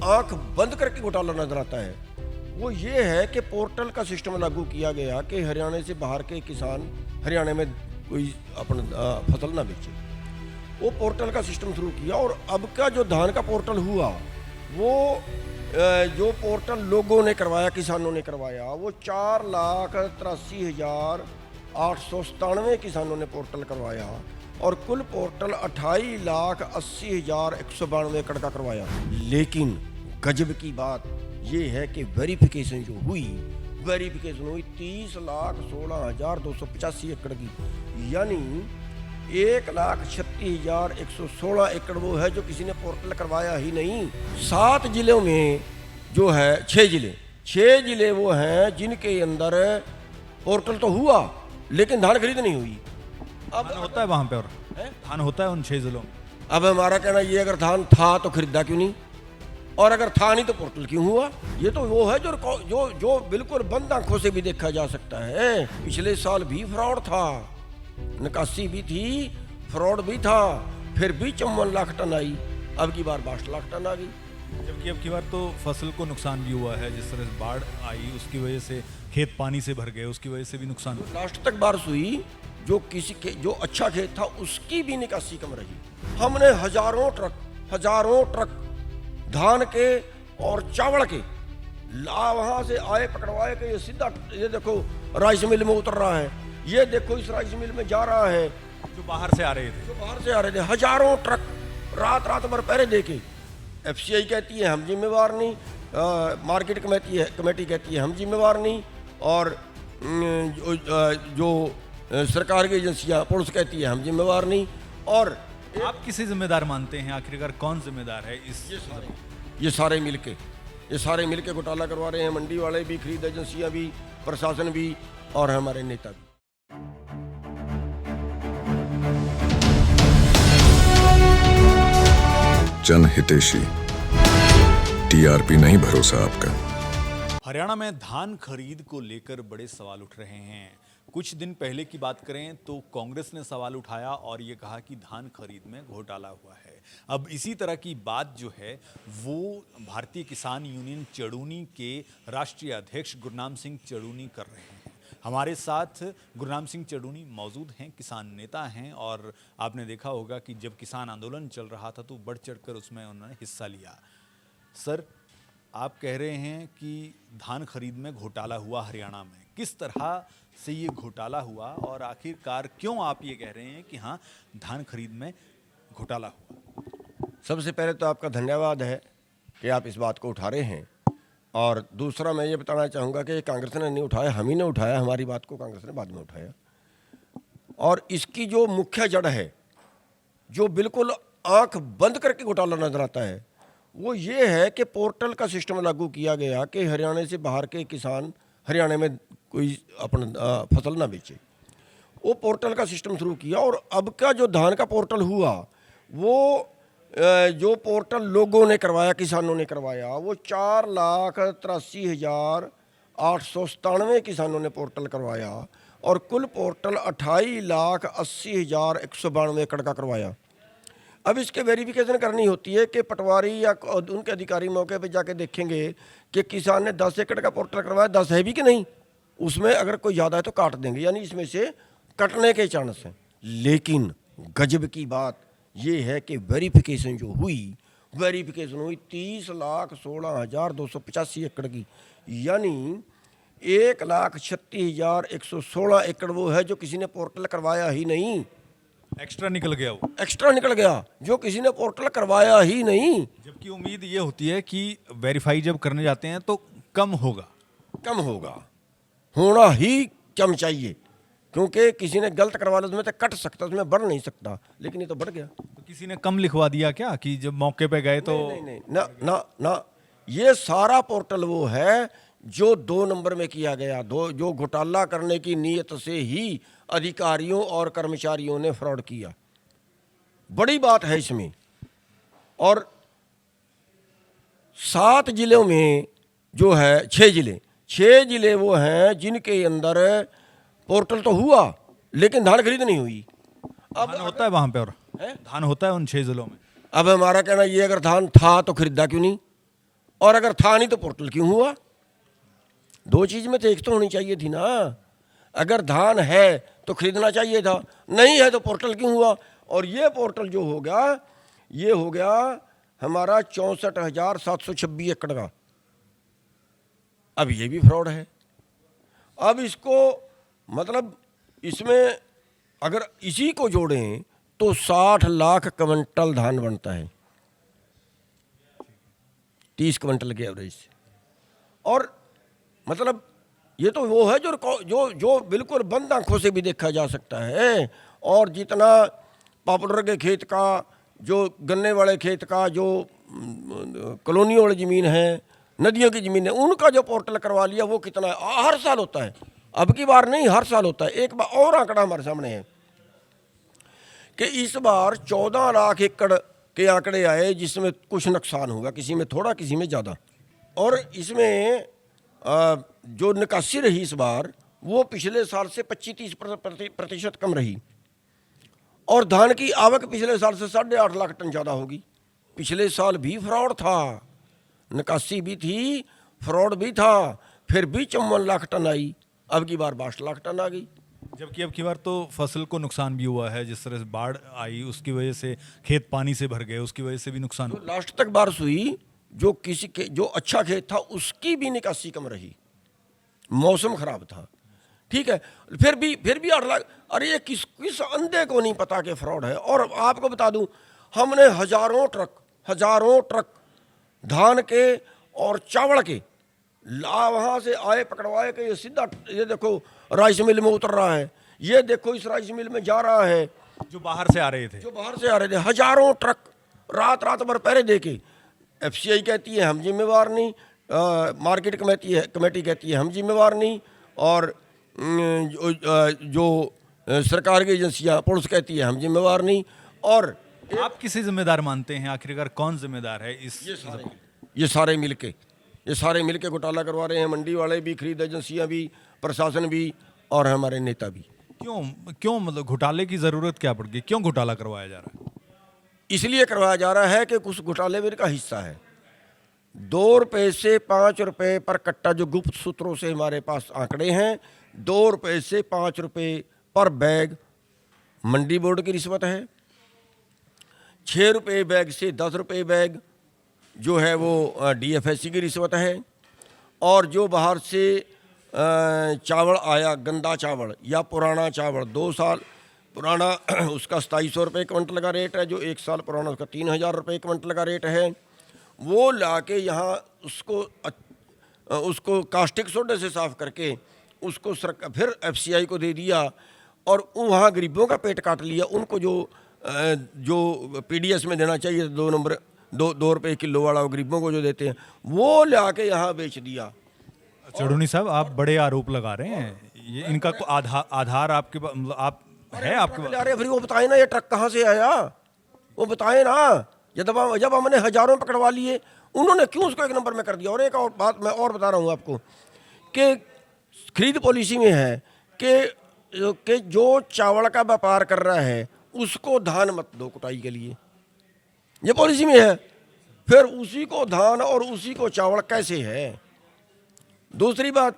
आंख बंद करके घोटाला नजर आता है वो ये है कि पोर्टल का सिस्टम लागू किया गया कि हरियाणा से बाहर के किसान हरियाणा में कोई अपना फसल ना बेचे। वो पोर्टल का सिस्टम शुरू किया और अब का जो धान का पोर्टल हुआ वो जो पोर्टल लोगों ने करवाया, किसानों ने करवाया, वो 4,83,897 किसानों ने पोर्टल करवाया और कुल पोर्टल 28,80,192 एकड़ का करवाया। लेकिन गजब की बात ये है कि वेरिफिकेशन जो हुई 30,16,285 एकड़ की, यानी 1,36,116 एकड़ वो है जो किसी ने पोर्टल करवाया ही नहीं। 7 जिलों में जो है 6 जिले वो हैं जिनके अंदर पोर्टल तो हुआ लेकिन धान खरीद नहीं हुई। अब होता है वहाँ पे और धान होता है उन 6 जिलों में। अब हमारा कहना ये अगर धान था तो खरीदा क्यों नहीं, और अगर था नहीं तो पोर्टल क्यों हुआ? ये तो वो है जो बिल्कुल बंद आंखों से भी देखा जा सकता है। पिछले साल भी फ्रॉड था, निकासी भी थी, फ्रॉड भी था, फिर भी 54 लाख टन आई, अब की बार 62 लाख टन आ गई। जबकि अब की बार तो फसल को नुकसान भी हुआ है, जिस तरह से बाढ़ आई उसकी वजह से खेत पानी से भर गए, उसकी वजह से भी नुकसान हुआ। लास्ट तक बारिश हुई, जो किसी के जो अच्छा खेत था उसकी भी निकासी कम रही। हमने हजारों ट्रक धान के और चावल के वहां से आए पकड़वाए के ये सीधा ये देखो राइस मिल में उतर रहा है, ये देखो इस राइस मिल में जा रहा है, जो बाहर से आ रहे थे हजारों ट्रक रात भर पहरे देके। FCI कहती है हम जिम्मेवार नहीं, मार्केट कमेटी कहती है हम जिम्मेवार नहीं, और जो सरकार की एजेंसियां पुलिस कहती है हम जिम्मेवार नहीं। और आप किसे जिम्मेदार मानते हैं? आखिरकार कौन जिम्मेदार है इस? ये सारे मिलके घोटाला करवा रहे हैं। मंडी वाले भी, खरीद एजेंसियां भी, प्रशासन भी और हमारे नेता भी। जनहितैषी, TRP नहीं भरोसा आपका। हरियाणा में धान खरीद को लेकर बड़े सवाल उठ रहे हैं। कुछ दिन पहले की बात करें तो कांग्रेस ने सवाल उठाया और ये कहा कि धान खरीद में घोटाला हुआ है। अब इसी तरह की बात जो है वो भारतीय किसान यूनियन चड़ूनी के राष्ट्रीय अध्यक्ष गुरनाम सिंह चड़ूनी कर रहे हैं। हमारे साथ गुरनाम सिंह चड़ूनी मौजूद हैं, किसान नेता हैं, और आपने देखा होगा कि जब किसान आंदोलन चल रहा था तो बढ़ चढ़कर उसमें उन्होंने हिस्सा लिया। सर, आप कह रहे हैं कि धान खरीद में घोटाला हुआ हरियाणा में, किस तरह से ये घोटाला हुआ और आखिरकार क्यों आप ये कह रहे हैं कि हाँ धान खरीद में घोटाला हुआ? सबसे पहले तो आपका धन्यवाद है कि आप इस बात को उठा रहे हैं, और दूसरा मैं ये बताना चाहूँगा कि कांग्रेस ने नहीं उठाया, हम ही ने उठाया। हमारी बात को कांग्रेस ने बाद में उठाया, और इसकी जो मुख्य जड़ है, जो बिल्कुल आंख बंद करके घोटाला नजर आता है, वो ये है कि पोर्टल का सिस्टम लागू किया गया कि हरियाणा से बाहर के किसान हरियाणा में कोई अपना फसल ना बेचे। वो पोर्टल का सिस्टम शुरू किया और अब का जो धान का पोर्टल हुआ वो जो पोर्टल लोगों ने करवाया, किसानों ने करवाया, वो 4,83,897 किसानों ने पोर्टल करवाया और कुल पोर्टल 28,80,192 एकड़ का करवाया। अब इसके वेरिफिकेशन करनी होती है कि पटवारी या उनके अधिकारी मौके पे जाके देखेंगे कि किसान ने 10 एकड़ का पोर्टल करवाया, 10 है भी कि नहीं, उसमें अगर कोई ज़्यादा है तो काट देंगे, यानी इसमें से कटने के चांस हैं। लेकिन गजब की बात ये है कि वेरिफिकेशन हुई 30,16,285 एकड़ की, यानी 1,36,116 एकड़ वो है जो किसी ने पोर्टल करवाया ही नहीं। एक्स्ट्रा निकल गया जो किसी ने पोर्टल करवाया ही नहीं। जबकि उम्मीद ये होती है कि वेरीफाई जब करने जाते हैं तो कम होगा, होना ही कम चाहिए, क्योंकि किसी ने गलत करवा लिया उसमें तो कट सकता, उसमें बढ़ नहीं सकता, लेकिन ये तो बढ़ गया। तो किसी ने कम लिखवा दिया क्या कि जब मौके पे गए तो? नहीं, ना, ये सारा पोर्टल वो है जो 2 नंबर में किया गया, जो घोटाला करने की नीयत से ही अधिकारियों और कर्मचारियों ने फ्रॉड किया। बड़ी बात है इसमें। और 7 जिलों में जो है 6 जिले वो हैं जिनके अंदर पोर्टल तो हुआ लेकिन धान खरीद नहीं हुई। अब धान होता है वहाँ पे और धान होता है उन 6 जिलों में। अब हमारा कहना ये अगर धान था तो खरीदा क्यों नहीं, और अगर था नहीं तो पोर्टल क्यों हुआ? दो चीज में तो एक तो होनी चाहिए थी ना। अगर धान है तो खरीदना चाहिए था, नहीं है तो पोर्टल क्यों हुआ? और ये पोर्टल जो हो गया, ये हो गया हमारा 64,726 एकड़ का। अब ये भी फ्रॉड है। अब इसको मतलब इसमें अगर इसी को जोड़ें तो 60 लाख क्विंटल धान बनता है, 30 क्विंटल के एवरेज से। और मतलब ये तो वो है जो जो जो बिल्कुल बंद आंखों से भी देखा जा सकता है। और जितना पॉपुलर के खेत का, जो गन्ने वाले खेत का, जो कॉलोनी वाली ज़मीन है, नदियों की ज़मीन है, उनका जो पोर्टल करवा लिया वो कितना है? हर साल होता है, अब की बार नहीं, हर साल होता है। एक बार और आंकड़ा हमारे सामने है कि इस बार 14 लाख एकड़ के आंकड़े आए, जिसमें कुछ नुकसान होगा, किसी में थोड़ा किसी में ज़्यादा। और इसमें जो निकासी रही इस बार वो पिछले साल से 25-30% कम रही। और धान की आवक पिछले साल से 8.5 लाख टन ज़्यादा होगी। पिछले साल भी फ्रॉड था, निकासी भी थी, फ्रॉड भी था, फिर भी 54 लाख टन आई। अब की बार 62 लाख टन आ गई। जबकि अब की बार तो फसल को नुकसान भी हुआ है, जिस तरह से बाढ़ आई उसकी वजह से खेत पानी से भर गए, उसकी वजह से भी नुकसान जो हुआ। लास्ट तक बारिश हुई, जो किसी के जो अच्छा खेत था उसकी भी निकासी कम रही, मौसम खराब था। ठीक है, फिर भी 8 लाख। अरे ये किस अंधे को नहीं पता कि फ्रॉड है? और आपको बता दूं, हमने हजारों ट्रक धान के और चावल के वहाँ से आए पकड़वाए के ये सीधा, ये देखो राइस मिल में उतर रहा है, ये देखो इस राइस मिल में जा रहा है, जो बाहर से आ रहे थे, हजारों ट्रक रात भर पहरे दे के। FCI कहती है हम जिम्मेवार नहीं, मार्केट कमेटी कहती है हम जिम्मेवार नहीं, और जो सरकार की एजेंसियां, पुलिस कहती है हम जिम्मेवार नहीं। और आप किसे जिम्मेदार मानते हैं? आखिरकार कौन जिम्मेदार है इस? ये सारे मिलके घोटाला करवा रहे हैं। मंडी वाले भी, खरीद एजेंसियां भी, प्रशासन भी, और हमारे नेता भी। क्यों मतलब घोटाले की जरूरत क्या पड़ गई? क्यों घोटाला करवाया जा रहा है? इसलिए करवाया जा रहा है कि कुछ घोटाले में का हिस्सा है। 2 रुपये से 5 रुपये पर कट्टा, जो गुप्त सूत्रों से हमारे पास आंकड़े हैं, 2 रुपये से 5 रुपये पर बैग मंडी बोर्ड की रिश्वत है। 6 रुपये बैग से 10 रुपये बैग जो है वो DFSC की रिश्वत है। और जो बाहर से चावल आया, गंदा चावल या पुराना चावल, 2 साल पुराना, उसका 2700 रुपये क्विंटल का रेट है। जो 1 साल पुराना, उसका 3000 रुपये क्विंटल का रेट है। वो ला के यहाँ उसको कास्टिक सोडे से साफ़ करके उसको फिर FCI को दे दिया, और वहाँ गरीबों का पेट काट लिया। उनको जो PDS में देना चाहिए 2 रुपये किलो वाला, वो गरीबों को जो देते हैं वो ला के यहाँ बेच दिया। चढ़ूनी साहब, आप बड़े आरोप लगा रहे हैं, ये इनका आधार आपके पास, मतलब आप है आपके पास? अरे फिर वो बताए ना ये ट्रक कहाँ से आया, वो बताए ना। जब हमने हजारों पकड़वा लिए, उन्होंने क्यों उसको 1 नंबर में कर दिया? और एक और बात मैं और बता रहा हूँ आपको कि खरीद पॉलिसी में है कि जो चावल का व्यापार कर रहा है उसको धान मत दो कुटाई के लिए, ये पॉलिसी में है। फिर उसी को धान और उसी को चावल कैसे है? दूसरी बात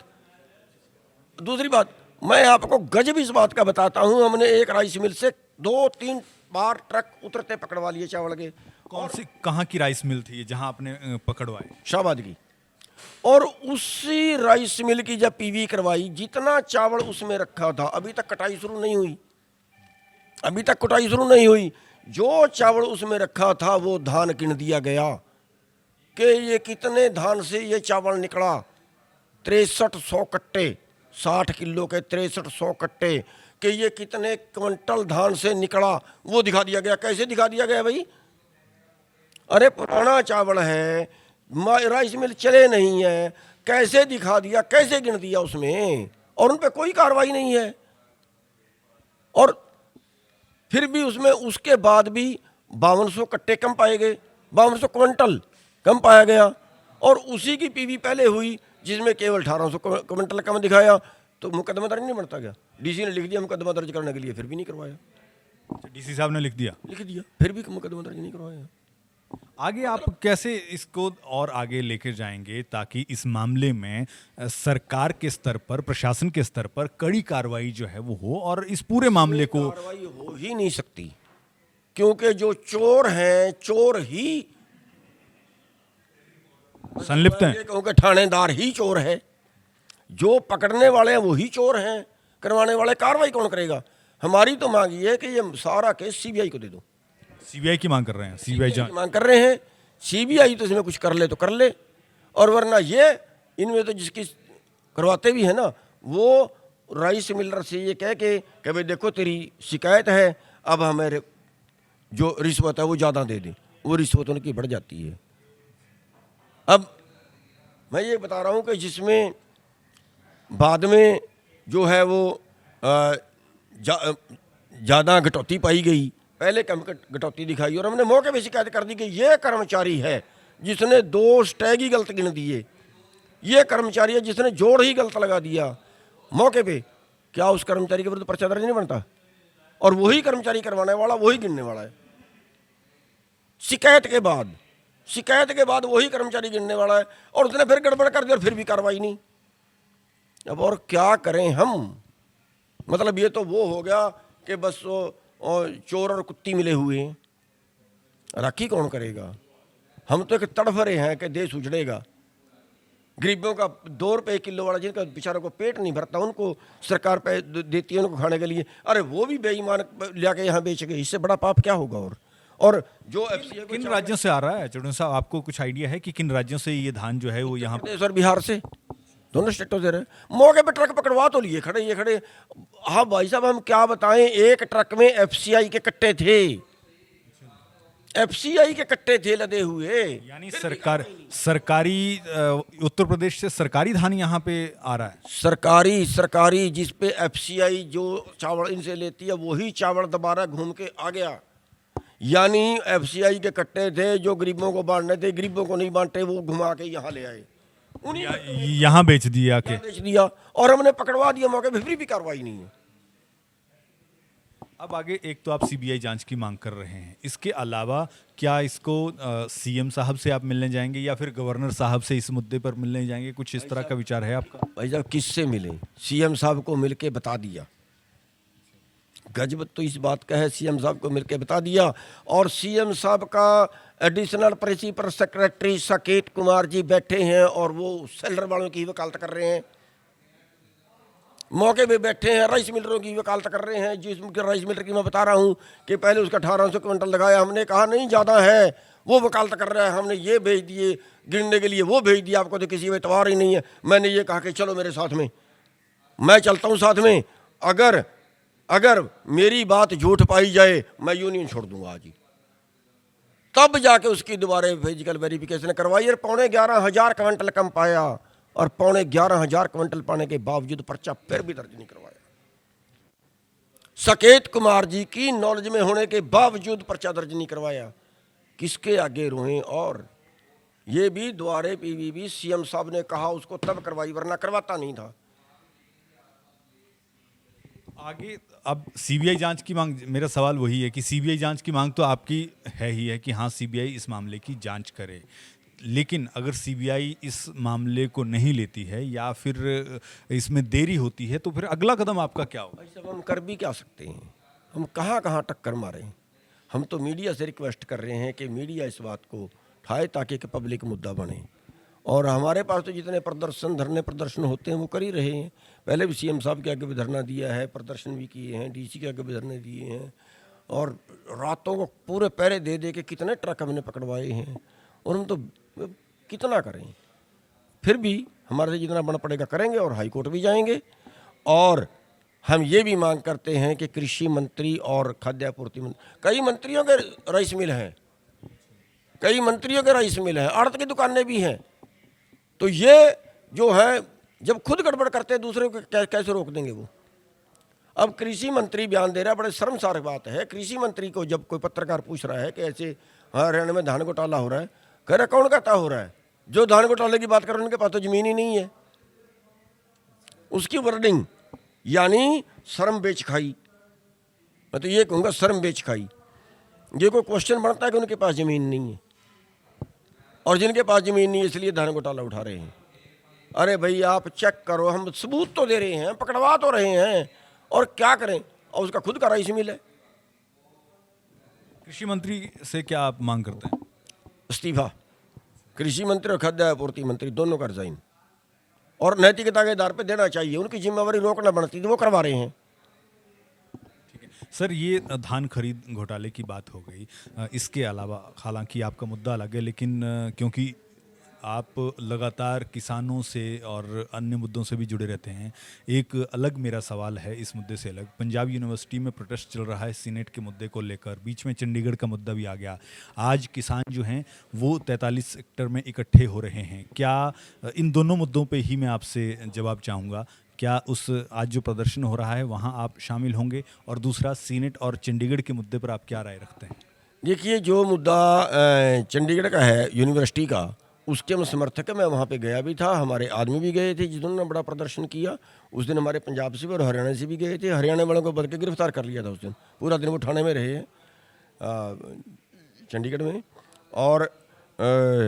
मैं आपको गजब इस बात का बताता हूं। हमने एक राइस मिल से 2-3 बार ट्रक उतरते पकड़वा लिए चावल के। कौन सी, कहाँ की राइस मिल थी जहां आपने पकड़वाए? शाहबाद की। और उसी राइस मिल की जब PV करवाई, जितना चावल उसमें रखा था, अभी तक कटाई शुरू नहीं हुई। जो चावल उसमें रखा था वो धान गिन दिया गया कि ये कितने धान से ये चावल निकला। 6300 कट्टे, 60 किलो के 6300 कट्टे, कि ये कितने क्विंटल धान से निकला वो दिखा दिया गया। कैसे दिखा दिया गया भाई? अरे पुराना चावल है, राइस मिल चले नहीं है, कैसे दिखा दिया, कैसे गिन दिया उसमें? और उन पर कोई कार्रवाई नहीं है। और फिर भी उसमें उसके बाद भी 5200 कट्टे कम पाए गए, 5200 क्विंटल कम पाया गया। और उसी की PV पहले हुई जिसमें केवल 1800 क्विंटल कम दिखाया, तो मुकदमा दर्ज नहीं बनता क्या? DC ने लिख दिया मुकदमा दर्ज करने के लिए, फिर भी नहीं करवाया। DC साहब ने लिख दिया, फिर भी मुकदमा दर्ज नहीं करवाया। आगे आप कैसे इसको और आगे लेकर जाएंगे ताकि इस मामले में सरकार के स्तर पर, प्रशासन के स्तर पर कड़ी कार्रवाई जो है वो हो और इस पूरे मामले को कार्रवाई हो ही नहीं सकती, क्योंकि जो चोर हैं, चोर ही संलिप्त मैं हैं। ये कहूं कि थानेदार ही चोर है, जो पकड़ने वाले हैं वही चोर हैं, करवाने वाले कार्रवाई कौन करेगा? हमारी तो मांग ये है कि ये सारा केस सीबीआई को दे दो। सीबीआई की मांग कर रहे हैं, सीबीआई जांच। मांग कर रहे हैं, सीबीआई तो इसमें कुछ कर ले तो कर ले, और वरना ये इनमें तो जिसकी करवाते भी है ना, वो राइस मिलर से ये कह के कि भाई देखो तेरी शिकायत है, अब हमें जो रिश्वत है वो ज़्यादा दे दें, वो रिश्वत उनकी बढ़ जाती है। अब मैं ये बता रहा हूँ कि जिसमें बाद में जो है वो ज़्यादा कटौती पाई गई, पहले कम कटौती दिखाई और हमने मौके पे शिकायत कर दी कि ये कर्मचारी है जिसने 2 स्टैग ही गलत गिन दिए, ये कर्मचारी है जिसने जोड़ ही गलत लगा दिया मौके पे, क्या उस कर्मचारी के विरुद्ध पर्चा दर्ज नहीं बनता? और वही कर्मचारी करवाने वाला वही गिनने वाला है। शिकायत के बाद वही कर्मचारी गिनने वाला है, और उसने फिर गड़बड़ कर दी और फिर भी कार्रवाई नहीं। अब और क्या करें हम? मतलब ये तो वो हो गया कि बस और चोर और कुत्ती मिले हुए हैं, राखी कौन करेगा? हम तो एक तड़फ रहे हैं कि देश उजड़ेगा। गरीबों का 2 रुपये किलो वाला, जिनका बेचारों को पेट नहीं भरता, उनको सरकार पे देती है उनको खाने के लिए, अरे वो भी बेईमान लाके यहाँ बेच गए, इससे बड़ा पाप क्या होगा? और जो एफसीआई किन राज्यों से आ रहा है चौधरी साहब, आपको कुछ आइडिया है कि किन राज्यों से ये धान जो है वो यहाँ प्रदेश और बिहार से, दोनों स्टेटों से रहे, मौके पे ट्रक पकड़वा तो लिए खड़े, ये खड़े। हाँ भाई साहब, हम क्या बताएं, एक ट्रक में एफसीआई के कट्टे थे, एफसीआई के कट्टे थे लदे हुए। यानी सरकारी उत्तर प्रदेश से सरकारी धान यहाँ पे आ रहा है। सरकारी जिस पे एफसीआई जो चावल इनसे लेती है वही चावल दोबारा घूम के आ गया। यानी एफसीआई के कट्टे थे जो गरीबों को बांटने थे, गरीबों को नहीं बांटे, वो घुमा के यहाँ ले आए, यहाँ बेच दिया के बेच दिया, और हमने पकड़वा दिया मौके पे, फिर भी कार्रवाई नहीं है। अब आगे एक तो आप सीबीआई जांच की मांग कर रहे हैं, इसके अलावा क्या इसको सीएम साहब से आप मिलने जाएंगे या फिर गवर्नर साहब से इस मुद्दे पर मिलने जाएंगे? कुछ इस तरह का विचार है आपका? भाई साहब किससे मिले? सीएम साहब को मिलके बता दिया, गजब तो इस बात का है, सीएम साहब को मिलके बता दिया। और सीएम साहब का additional principal secretary Saket Kumar ji बैठे हैं और वो सेलर वालों की वकालत कर रहे हैं, मौके पे बैठे हैं, राइस मिलरों की वकालत कर रहे हैं। जिस राइस मिलर की मैं बता रहा हूँ कि पहले उसका 1800 क्विंटल लगाया, हमने कहा नहीं ज़्यादा है, वो वकालत कर रहा है, हमने ये भेज दिए गिनने के लिए, वो भेज दिया, आपको तो किसी में एतबार ही नहीं है। मैंने ये कहा कि चलो मेरे साथ में, मैं चलता हूँ साथ में, अगर मेरी बात झूठ पाई जाए मैं यूनियन छोड़ दूंगा आज ही। तब जाके उसकी दोबारा फिजिकल वेरिफिकेशन करवाई और 11,500 क्विंटल कम पाया, और 11,500 क्विंटल पाने के बावजूद पर्चा फिर भी दर्ज नहीं करवाया। साकेत कुमार जी की नॉलेज में होने के बावजूद पर्चा दर्ज नहीं करवाया, किसके आगे रोएं? और ये भी द्वारे पीवीबी सीएम साहब ने कहा उसको तब करवाई, वरना करवाता नहीं था। आगे अब सीबीआई जांच की मांग, मेरा सवाल वही है कि सीबीआई जांच की मांग तो आपकी है ही है कि हाँ सीबीआई इस मामले की जांच करे, लेकिन अगर सीबीआई इस मामले को नहीं लेती है या फिर इसमें देरी होती है तो फिर अगला कदम आपका क्या होगा? भाई साहब हम कर भी क्या सकते हैं, हम कहाँ टक्कर मारें? हम तो मीडिया से रिक्वेस्ट कर रहे हैं कि मीडिया इस बात को उठाए ताकि एक पब्लिक मुद्दा बने। और हमारे पास तो जितने धरने प्रदर्शन होते हैं वो कर ही रहे हैं। पहले भी सीएम साहब के आगे भी धरना दिया है, प्रदर्शन भी किए हैं, डीसी के आगे भी धरने दिए हैं, और रातों को पूरे पहरे दे दे के कितने ट्रक हमने पकड़वाए हैं। और हम तो कितना करें, फिर भी हमारे से जितना बन पड़ेगा करेंगे, और हाई कोर्ट भी जाएंगे। और हम ये भी मांग करते हैं कि कृषि मंत्री और खाद्य आपूर्ति मंत्री, कई मंत्रियों के राइस मिल हैं, कई मंत्रियों के राइस मिल हैं, आड़त की दुकानें भी हैं, तो ये जो है जब खुद गड़बड़ करते हैं दूसरे को कैसे रोक देंगे वो? अब कृषि मंत्री बयान दे रहा है, बड़े शर्मसार बात है। कृषि मंत्री को जब कोई पत्रकार पूछ रहा है कि ऐसे हरियाणा में धान घोटाला हो रहा है, कह रहा कौन कहता हो रहा है? जो धान घोटाले की बात कर रहे हैं उनके पास तो जमीन ही नहीं है। उसकी वर्डिंग यानी शर्म बेच खाई, मैं तो ये कहूँगा शर्म बेच खाई। ये कोई क्वेश्चन बनता है कि उनके पास जमीन नहीं है? और जिनके पास ज़मीन नहीं है इसलिए धान घोटाला उठा रहे हैं। अरे भाई आप चेक करो, हम सबूत तो दे रहे हैं, पकड़वा तो रहे हैं, और क्या करें, और उसका खुद का राइस मिल है। कृषि मंत्री से क्या आप मांग करते हैं? इस्तीफा, कृषि मंत्री और खाद्य आपूर्ति मंत्री दोनों का रिजाइन, और नैतिकता के आधार पर देना चाहिए। उनकी जिम्मेवारी रोकना बनती थी, वो करवा रहे हैं। सर, ये धान खरीद घोटाले की बात हो गई। इसके अलावा हालांकि आपका मुद्दा अलग है, लेकिन क्योंकि आप लगातार किसानों से और अन्य मुद्दों से भी जुड़े रहते हैं, एक अलग मेरा सवाल है इस मुद्दे से अलग। पंजाब यूनिवर्सिटी में प्रोटेस्ट चल रहा है सीनेट के मुद्दे को लेकर, बीच में चंडीगढ़ का मुद्दा भी आ गया। आज किसान जो हैं वो 43 सेक्टर में इकट्ठे हो रहे हैं। क्या इन दोनों मुद्दों पे ही मैं आपसे जवाब चाहूँगा, क्या उस आज जो प्रदर्शन हो रहा है वहाँ आप शामिल होंगे? और दूसरा, सीनेट और चंडीगढ़ के मुद्दे पर आप क्या राय रखते हैं? देखिए, जो मुद्दा चंडीगढ़ का है यूनिवर्सिटी का, उसके हम समर्थक हैं। मैं वहाँ पे गया भी था, हमारे आदमी भी गए थे जिन्होंने बड़ा प्रदर्शन किया। उस दिन हमारे पंजाब से भी और हरियाणा से भी गए थे। हरियाणा वालों को बल्कि गिरफ्तार कर लिया था उस दिन। पूरा दिन वो थाने में रहे चंडीगढ़ में, और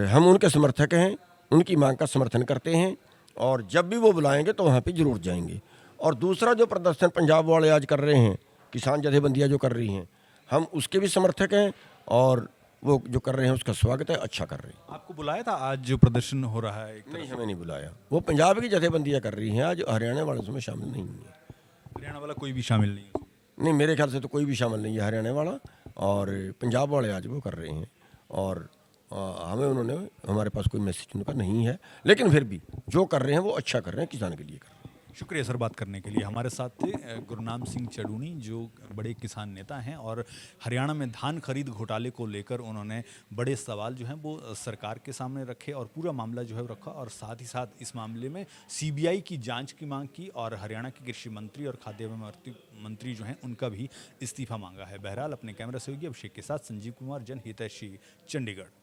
हम उनके समर्थक हैं, उनकी मांग का समर्थन करते हैं, और जब भी वो बुलाएंगे तो वहाँ पे जरूर जाएंगे। और दूसरा जो प्रदर्शन पंजाब वाले आज कर रहे हैं, किसान जथेबंदियाँ जो कर रही हैं, हम उसके भी समर्थक हैं, और वो जो कर रहे हैं उसका स्वागत है, अच्छा कर रहे हैं। आपको बुलाया था आज जो प्रदर्शन हो रहा है? नहीं, हमें नहीं बुलाया। वो पंजाब की जथेबंदियाँ कर रही हैं, आज हरियाणा वाले उसमें शामिल नहीं है। हरियाणा वाला कोई भी शामिल नहीं है? नहीं, मेरे ख्याल से तो कोई भी शामिल नहीं है हरियाणा वाला, और पंजाब वाले आज वो कर रहे हैं। और हमें उन्होंने, हमारे पास कोई मैसेज उनका नहीं है, लेकिन फिर भी जो कर रहे हैं वो अच्छा कर रहे हैं, किसान के लिए कर रहे हैं। शुक्रिया सर बात करने के लिए। हमारे साथ थे गुरनाम सिंह चड़ूनी, जो बड़े किसान नेता हैं, और हरियाणा में धान खरीद घोटाले को लेकर उन्होंने बड़े सवाल जो हैं वो सरकार के सामने रखे, और पूरा मामला जो है वो रखा, और साथ ही साथ इस मामले में सीबीआई की जांच की मांग की, और हरियाणा के कृषि मंत्री और खाद्य एवं मंत्री जो हैं उनका भी इस्तीफा मांगा है। बहरहाल, अपने कैमरा सहयोगी अभिषेक के साथ संजीव कुमार, जनहितैषी, चंडीगढ़।